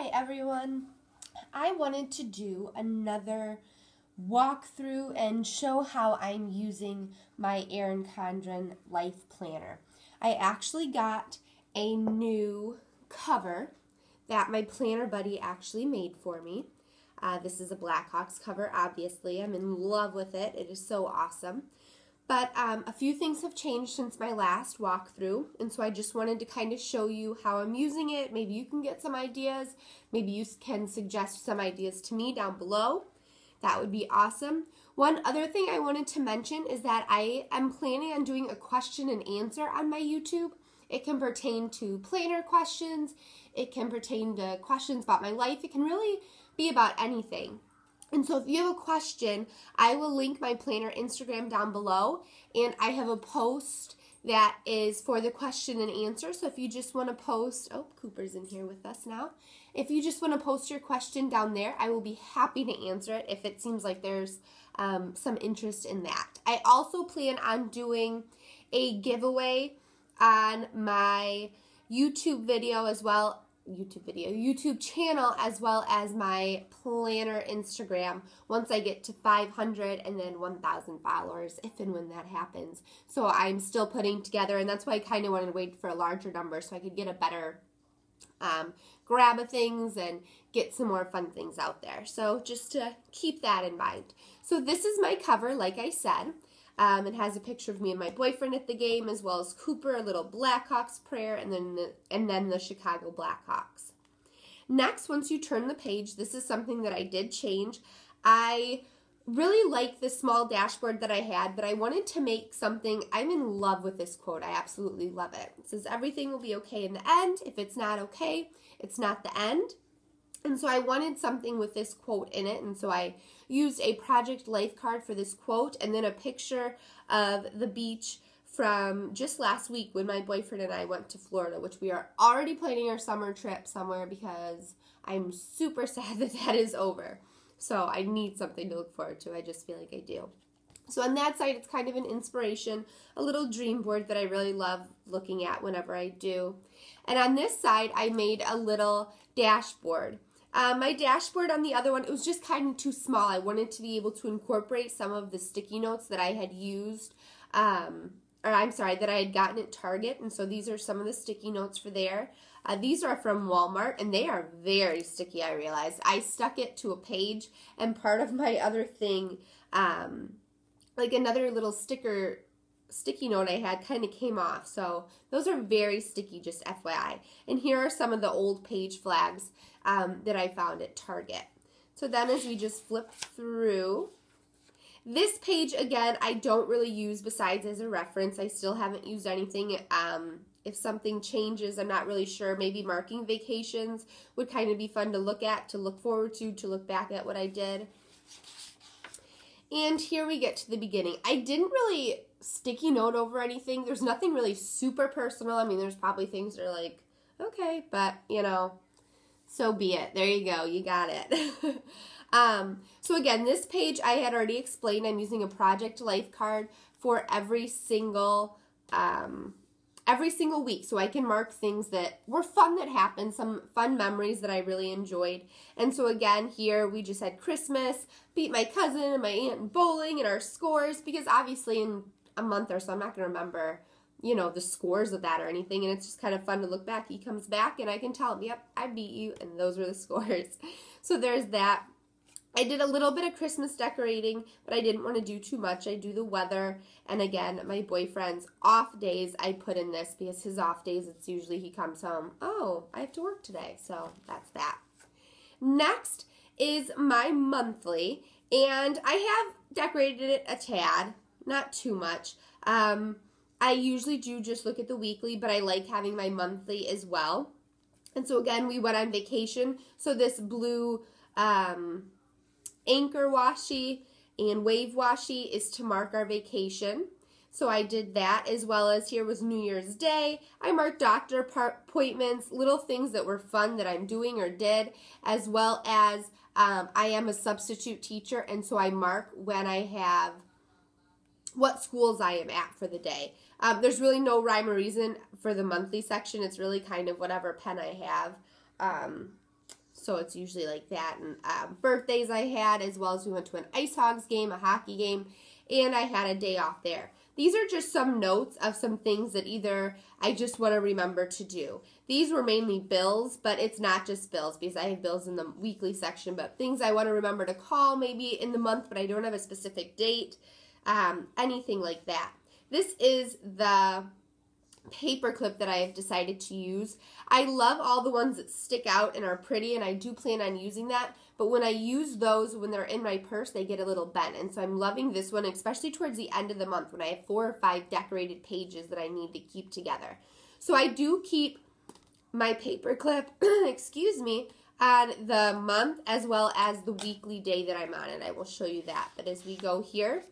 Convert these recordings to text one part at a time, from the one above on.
Hi everyone. I wanted to do another walkthrough and show how I'm using my Erin Condren Life Planner. I actually got a new cover that my planner buddy actually made for me. This is a Blackhawks cover, obviously. I'm in love with it. It is so awesome. But a few things have changed since my last walkthrough, and so I just wanted to kind of show you how I'm using it. Maybe you can get some ideas. Maybe you can suggest some ideas to me down below. That would be awesome. One other thing I wanted to mention is that I am planning on doing a question and answer on my YouTube. It can pertain to planner questions. It can pertain to questions about my life. It can really be about anything. And so if you have a question, I will link my planner Instagram down below, and I have a post that is for the question and answer. So if you just want to post, oh, Cooper's in here with us now. If you just want to post your question down there, I will be happy to answer it if it seems like there's some interest in that. I also plan on doing a giveaway on my YouTube channel as well as my planner Instagram once I get to 500 and then 1,000 followers, if and when that happens. So I'm still putting together, and that's why I kind of wanted to wait for a larger number so I could get a better grab of things and get some more fun things out there. So just to keep that in mind. So this is my cover, like I said. It has a picture of me and my boyfriend at the game, as well as Cooper, a little Blackhawks prayer, and then the Chicago Blackhawks. Next, once you turn the page, this is something that I did change. I really like this small dashboard that I had, but I wanted to make something. I'm in love with this quote. I absolutely love it. It says, "Everything will be okay in the end. If it's not okay, it's not the end." And so I wanted something with this quote in it, and so I used a project life card for this quote, and then a picture of the beach from just last week when my boyfriend and I went to Florida, which we are already planning our summer trip somewhere because I'm super sad that that is over. So I need something to look forward to. I just feel like I do. So on that side, it's kind of an inspiration, a little dream board that I really love looking at whenever I do. And on this side, I made a little dashboard. My dashboard on the other one, it was just kind of too small. I wanted to be able to incorporate some of the sticky notes that I had used, that I had gotten at Target. And so these are some of the sticky notes for there. These are from Walmart, and they are very sticky, I realized. I stuck it to a page, and part of my other thing, like another little sticky note I had kind of came off. So those are very sticky, just FYI. And here are some of the old page flags that I found at Target. So then as we just flip through, this page, again, I don't really use besides as a reference. I still haven't used anything. If something changes, I'm not really sure. Maybe marking vacations would kind of be fun to look at, to look forward to look back at what I did. And here we get to the beginning. I didn't really sticky note over anything. There's nothing really super personal. I mean, there's probably things that are like, okay, but, you know, so be it. There you go. You got it. So again, this page I had already explained. I'm using a project life card for every single week, so I can mark things that were fun that happened, some fun memories that I really enjoyed. And so again, here we just had Christmas, beat my cousin and my aunt in bowling, and our scores, because obviously in a month or so I'm not going to remember, you know, the scores of that or anything, and it's just kind of fun to look back. He comes back and I can tell him, yep, I beat you, and those were the scores. So there's that. I did a little bit of Christmas decorating, but I didn't want to do too much. I do the weather, and again, my boyfriend's off days, I put in this because his off days, it's usually he comes home, oh, I have to work today, so that's that. Next is my monthly, and I have decorated it a tad, not too much. I usually do just look at the weekly, but I like having my monthly as well. And so again, we went on vacation, so this blue anchor washi and wave washi is to mark our vacation. So I did that, as well as here was New Year's Day. I marked doctor appointments, little things that were fun that I'm doing or did, as well as I am a substitute teacher, and so I mark when I have what schools I am at for the day. There's really no rhyme or reason for the monthly section. It's really kind of whatever pen I have. So it's usually like that. And birthdays I had, as well as we went to an Ice Hogs game, a hockey game, and I had a day off there. These are just some notes of some things that either I just want to remember to do. These were mainly bills, but it's not just bills because I have bills in the weekly section, but things I want to remember to call maybe in the month, but I don't have a specific date, anything like that. This is the paper clip that I have decided to use. I love all the ones that stick out and are pretty, and I do plan on using that, but when I use those, when they're in my purse, they get a little bent, and so I'm loving this one, especially towards the end of the month when I have 4 or 5 decorated pages that I need to keep together. So I do keep my paper clip, excuse me, on the month as well as the weekly day that I'm on, and I will show you that. But as we go here,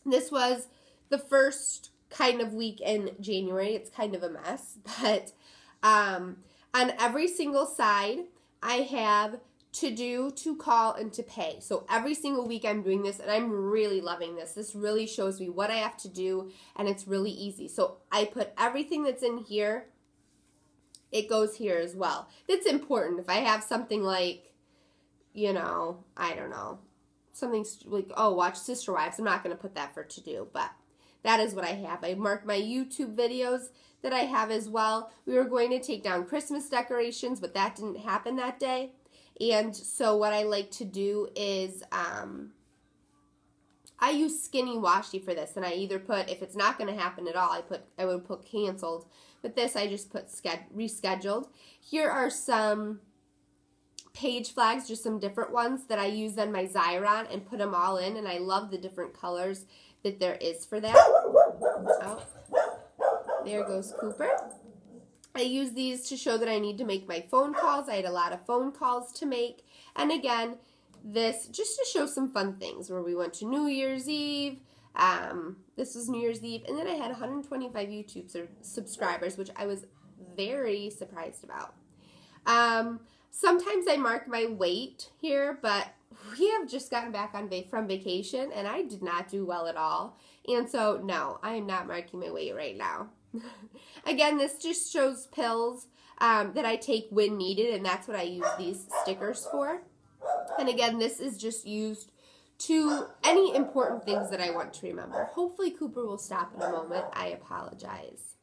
this was the first kind of week in January. It's kind of a mess, but on every single side, I have to do, to call, and to pay. So every single week I'm doing this, and I'm really loving this. This really shows me what I have to do, and it's really easy. So I put everything that's in here, it goes here as well. That's important. If I have something like, you know, I don't know, something like, oh, watch Sister Wives, I'm not going to put that for to do, but that is what I have. I marked my YouTube videos that I have as well. We were going to take down Christmas decorations, but that didn't happen that day. And so what I like to do is I use skinny washi for this, and I either put, if it's not going to happen at all, I would put canceled. But this I just put rescheduled. Here are some page flags, just some different ones that I use on my Xyron and put them all in, and I love the different colors that there is for that. Oh, there goes Cooper. I use these to show that I need to make my phone calls. I had a lot of phone calls to make. And again, this just to show some fun things where we went to New Year's Eve. This was New Year's Eve. And then I had 125 YouTube subscribers, which I was very surprised about. Sometimes I mark my weight here, but we have just gotten back from vacation, and I did not do well at all. And so, no, I am not marking my weight right now. Again, this just shows pills that I take when needed, and that's what I use these stickers for. And again, this is just used to any important things that I want to remember. Hopefully Cooper will stop in a moment. I apologize.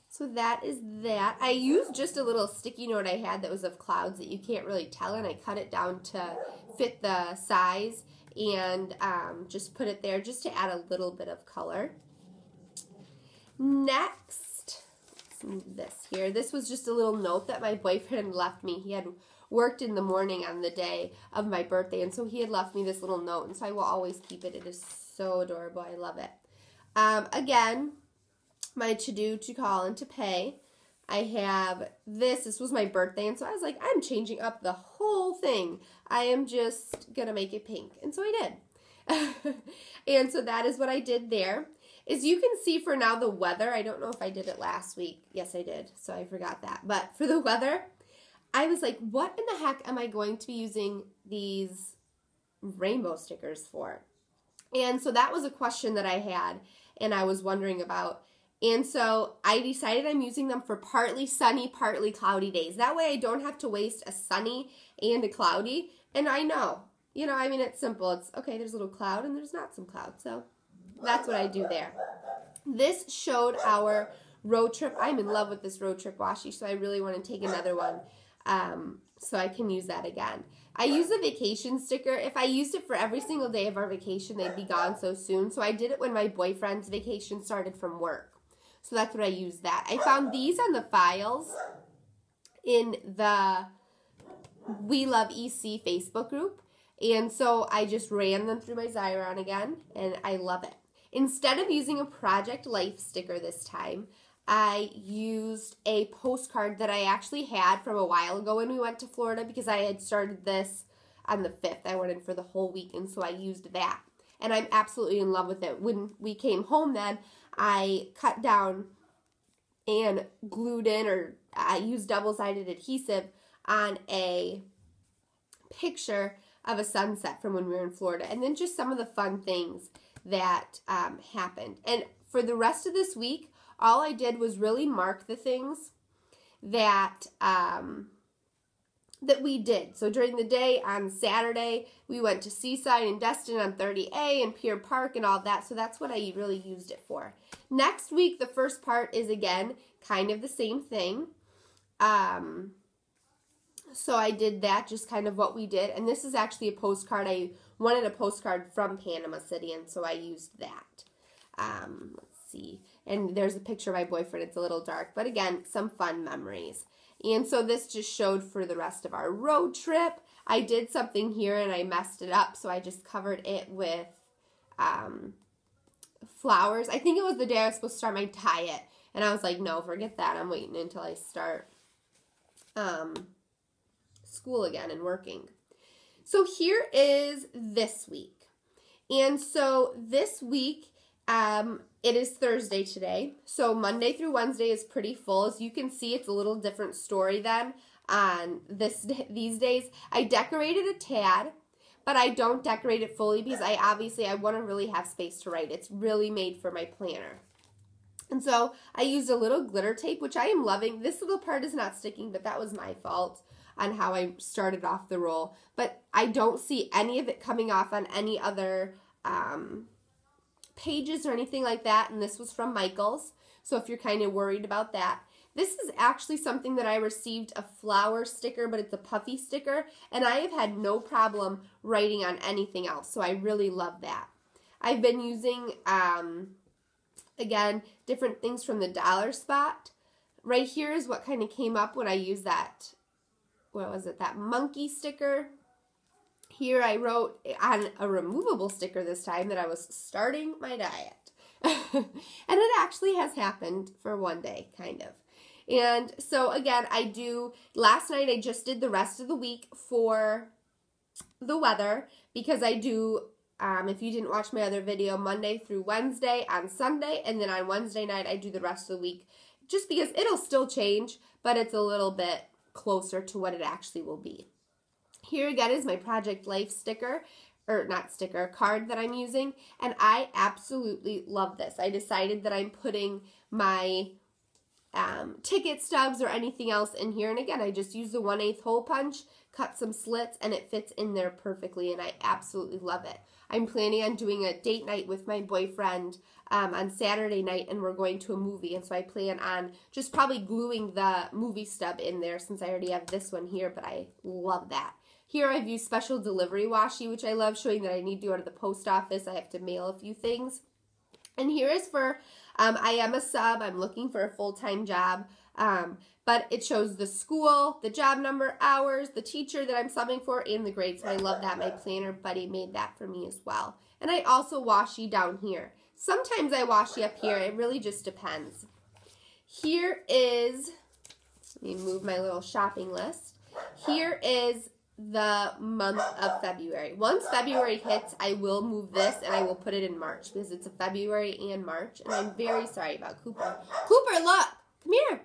So that is that. I used just a little sticky note I had that was of clouds that you can't really tell, and I cut it down to fit the size and just put it there just to add a little bit of color. Next, let's move this here. This was just a little note that my boyfriend left me. He had worked in the morning on the day of my birthday, and so he had left me this little note, and so I will always keep it. It is so adorable. I love it. Again, my to-do, to call, and to pay. I have this. This was my birthday, and so I was like, I'm changing up the whole thing. I am just going to make it pink, and so I did. And so that is what I did there. As you can see for now, the weather, I don't know if I did it last week. Yes, I did, so I forgot that. But for the weather, I was like, what in the heck am I going to be using these rainbow stickers for? And so that was a question that I had, and I was wondering about. And so I decided I'm using them for partly sunny, partly cloudy days. That way I don't have to waste a sunny and a cloudy. And I know, you know, I mean, it's simple. It's, okay, there's a little cloud and there's not some cloud. So that's what I do there. This showed our road trip. I'm in love with this road trip washi, so I really want to take another one so I can use that again. I use a vacation sticker. If I used it for every single day of our vacation, they'd be gone so soon. So I did it when my boyfriend's vacation started from work. So that's what I used that. I found these on the files in the We Love EC Facebook group. And so I just ran them through my Xyron again, and I love it. Instead of using a Project Life sticker this time, I used a postcard that I actually had from a while ago when we went to Florida, because I had started this on the 5th. I went in for the whole week, and so I used that. And I'm absolutely in love with it. When we came home then, I cut down and glued in, or I used double-sided adhesive on a picture of a sunset from when we were in Florida. And then just some of the fun things that happened. And for the rest of this week, all I did was really mark the things that that we did. So during the day on Saturday, we went to Seaside and Destin on 30A and Pier Park and all that. So that's what I really used it for. Next week, the first part is, again, kind of the same thing. So I did that, just kind of what we did. And this is actually a postcard. I wanted a postcard from Panama City, and so I used that. Let's see. And there's a picture of my boyfriend. It's a little dark, but again, some fun memories. And so this just showed for the rest of our road trip. I did something here and I messed it up, so I just covered it with flowers. I think it was the day I was supposed to start my diet, and I was like, no, forget that. I'm waiting until I start school again and working. So here is this week. And so this week, it is Thursday today, so Monday through Wednesday is pretty full. As you can see, it's a little different story than on these days. I decorated a tad, but I don't decorate it fully because I want to really have space to write. It's really made for my planner. And so I used a little glitter tape, which I am loving. This little part is not sticking, but that was my fault on how I started off the roll. But I don't see any of it coming off on any other pages or anything like that, and this was from Michael's, so if you're kind of worried about that. This is actually something that I received, a flower sticker, but it's a puffy sticker, and I have had no problem writing on anything else, so I really love that. I've been using, again, different things from the Dollar Spot. Right here is what kind of came up when I used that, what was it, that monkey sticker. Here I wrote on a removable sticker this time that I was starting my diet. And it actually has happened for one day, kind of. And so again, last night I just did the rest of the week for the weather, because I do, if you didn't watch my other video, Monday through Wednesday on Sunday, and then on Wednesday night I do the rest of the week, just because it'll still change, but it's a little bit closer to what it actually will be. Here again is my Project Life sticker, or not sticker, card that I'm using, and I absolutely love this. I decided that I'm putting my ticket stubs or anything else in here, and again, I just use the 1/8 hole punch, cut some slits, and it fits in there perfectly, and I absolutely love it. I'm planning on doing a date night with my boyfriend on Saturday night, and we're going to a movie, and so I plan on just probably gluing the movie stub in there since I already have this one here, but I love that. Here I've used special delivery washi, which I love, showing that I need to go to the post office. I have to mail a few things. And here is for, I am a sub. I'm looking for a full-time job. But it shows the school, the job number, hours, the teacher that I'm subbing for, and the grades. So I love that. My planner buddy made that for me as well. And I also washi down here. Sometimes I washi up here. It really just depends. Here is, let me move my little shopping list. Here is the month of February. Once February hits, I will move this and I will put it in March, because it's a February and March, and I'm very sorry about Cooper. Cooper, look! Come here!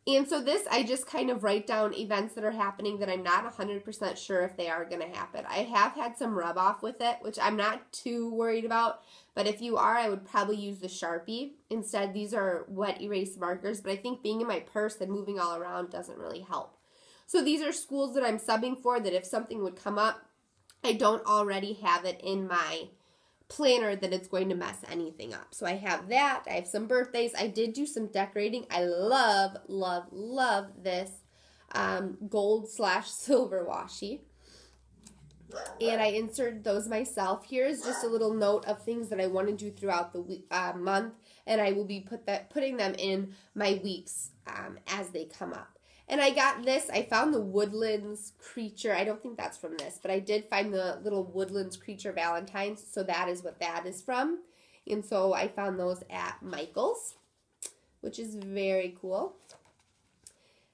And so this, I just kind of write down events that are happening that I'm not 100% sure if they are going to happen. I have had some rub off with it, which I'm not too worried about, but if you are, I would probably use the Sharpie. Instead, these are wet erase markers, but I think being in my purse and moving all around doesn't really help. So these are schools that I'm subbing for, that if something would come up, I don't already have it in my planner that it's going to mess anything up. So I have that. I have some birthdays. I did do some decorating. I love, love, love this gold/silver washi. And I inserted those myself. Here is just a little note of things that I want to do throughout the week, month, and I will be putting them in my weeks as they come up. And I got this, I found the Woodlands Creature, I don't think that's from this, but I did find the little Woodlands Creature Valentines, so that is what that is from. And so I found those at Michael's, which is very cool.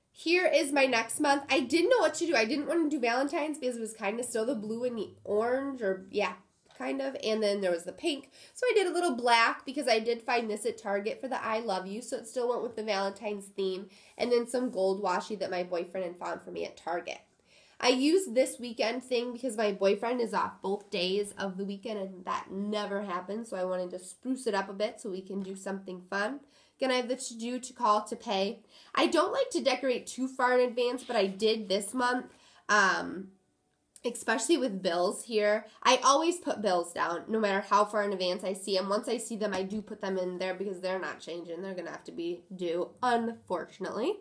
Here is my next month. I didn't know what to do. I didn't want to do Valentine's because it was kind of still the blue and the orange, or yeah, kind of. And then there was the pink. So I did a little black because I did find this at Target for the I Love You. So it still went with the Valentine's theme. And then some gold washi that my boyfriend had found for me at Target. I used this weekend thing because my boyfriend is off both days of the weekend, and that never happens. So I wanted to spruce it up a bit so we can do something fun. Again, I have the to do, to call, to pay. I don't like to decorate too far in advance, but I did this month, especially with bills here. I always put bills down, no matter how far in advance I see them. Once I see them, I do put them in there because they're not changing. They're going to have to be due, unfortunately.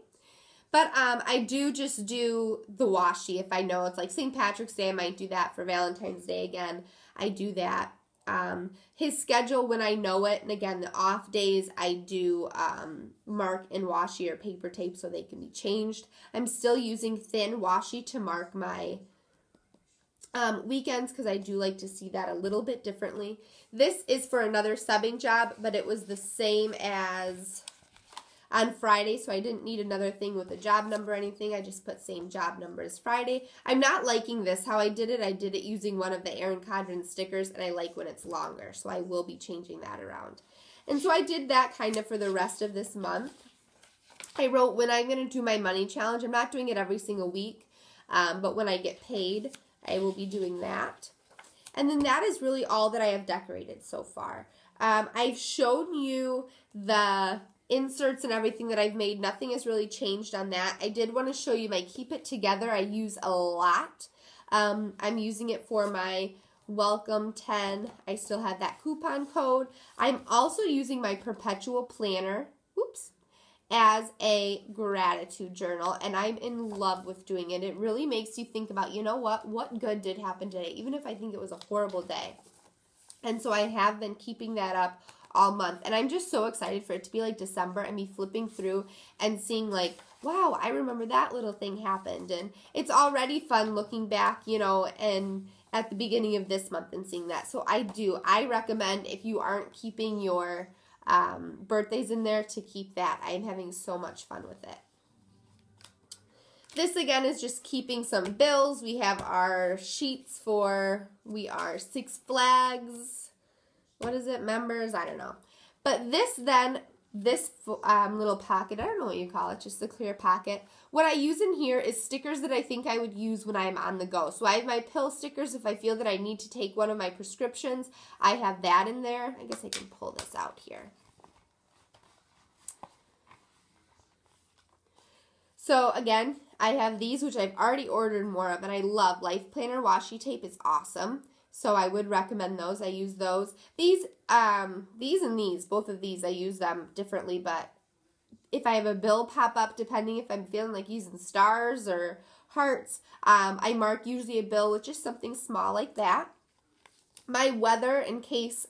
But I do just do the washi if I know it's like St. Patrick's Day. I might do that. For Valentine's Day again, I do that. His schedule when I know it, and again, the off days, I do mark in washi or paper tape so they can be changed. I'm still using thin washi to mark my weekends because I do like to see that a little bit differently. This is for another subbing job, but it was the same as on Friday, so I didn't need another thing with a job number or anything. I just put same job number as Friday. I'm not liking this, how I did it using one of the Erin Condren stickers, and I like when it's longer, so I will be changing that around. And so I did that kind of for the rest of this month. I wrote when I'm going to do my money challenge. I'm not doing it every single week, but when I get paid, I will be doing that. And then that is really all that I have decorated so far. I've shown you the inserts and everything that I've made. Nothing has really changed on that. I did want to show you my Keep It Together. I use a lot. I'm using it for my Welcome 10. I still have that coupon code. I'm also using my Perpetual Planner, as a gratitude journal, and I'm in love with doing it. It really makes you think about, you know what good did happen today, even if I think it was a horrible day. And so I have been keeping that up all month, and I'm just so excited for it to be like December and me flipping through and seeing like, wow, I remember that little thing happened. And it's already fun looking back, you know, and at the beginning of this month and seeing that. So I recommend, if you aren't keeping your birthdays in there, to keep that. I am having so much fun with it. This again is just keeping some bills. We have our sheets for, we are Six Flags, what is it, members, I don't know. But this little pocket, I don't know what you call it, just a clear pocket. What I use in here is stickers that I think I would use when I'm on the go. So I have my pill stickers. If I feel that I need to take one of my prescriptions, I have that in there. I guess I can pull this out here. So again, I have these, which I've already ordered more of, and I love Life Planner washi tape. It's awesome. So I would recommend those. I use those. These and these, both of these, I use them differently, but if I have a bill pop up, depending if I'm feeling like using stars or hearts, I mark usually a bill with just something small like that. My weather, in case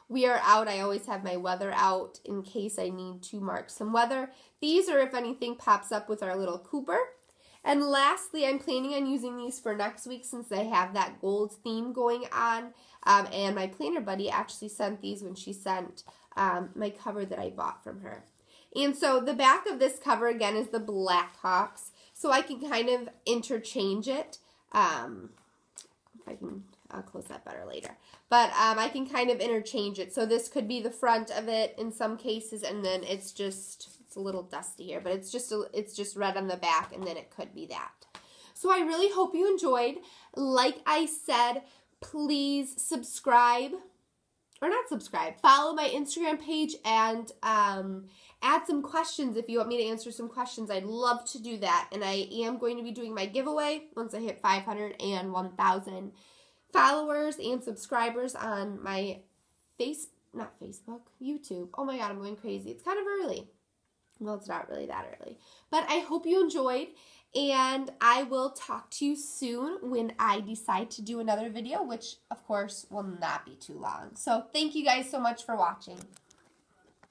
we are out, I always have my weather out in case I need to mark some weather. These are if anything pops up with our little Cooper. And lastly, I'm planning on using these for next week since I have that gold theme going on. And my planner buddy actually sent these when she sent my cover that I bought from her. And so the back of this cover, again, is the Blackhawks. So I can kind of interchange it. I'll close that better later. But I can kind of interchange it. So this could be the front of it in some cases, and then it's a little dusty here, but it's just red on the back, and then it could be that. So I really hope you enjoyed. Like I said, please subscribe, or not subscribe, follow my Instagram page, and add some questions if you want me to answer some questions. I'd love to do that, and I am going to be doing my giveaway once I hit 500 and 1,000 followers and subscribers on my YouTube. Oh my God, I'm going crazy. It's kind of early. Well, it's not really that early. But I hope you enjoyed, and I will talk to you soon when I decide to do another video, which, of course, will not be too long. So thank you guys so much for watching.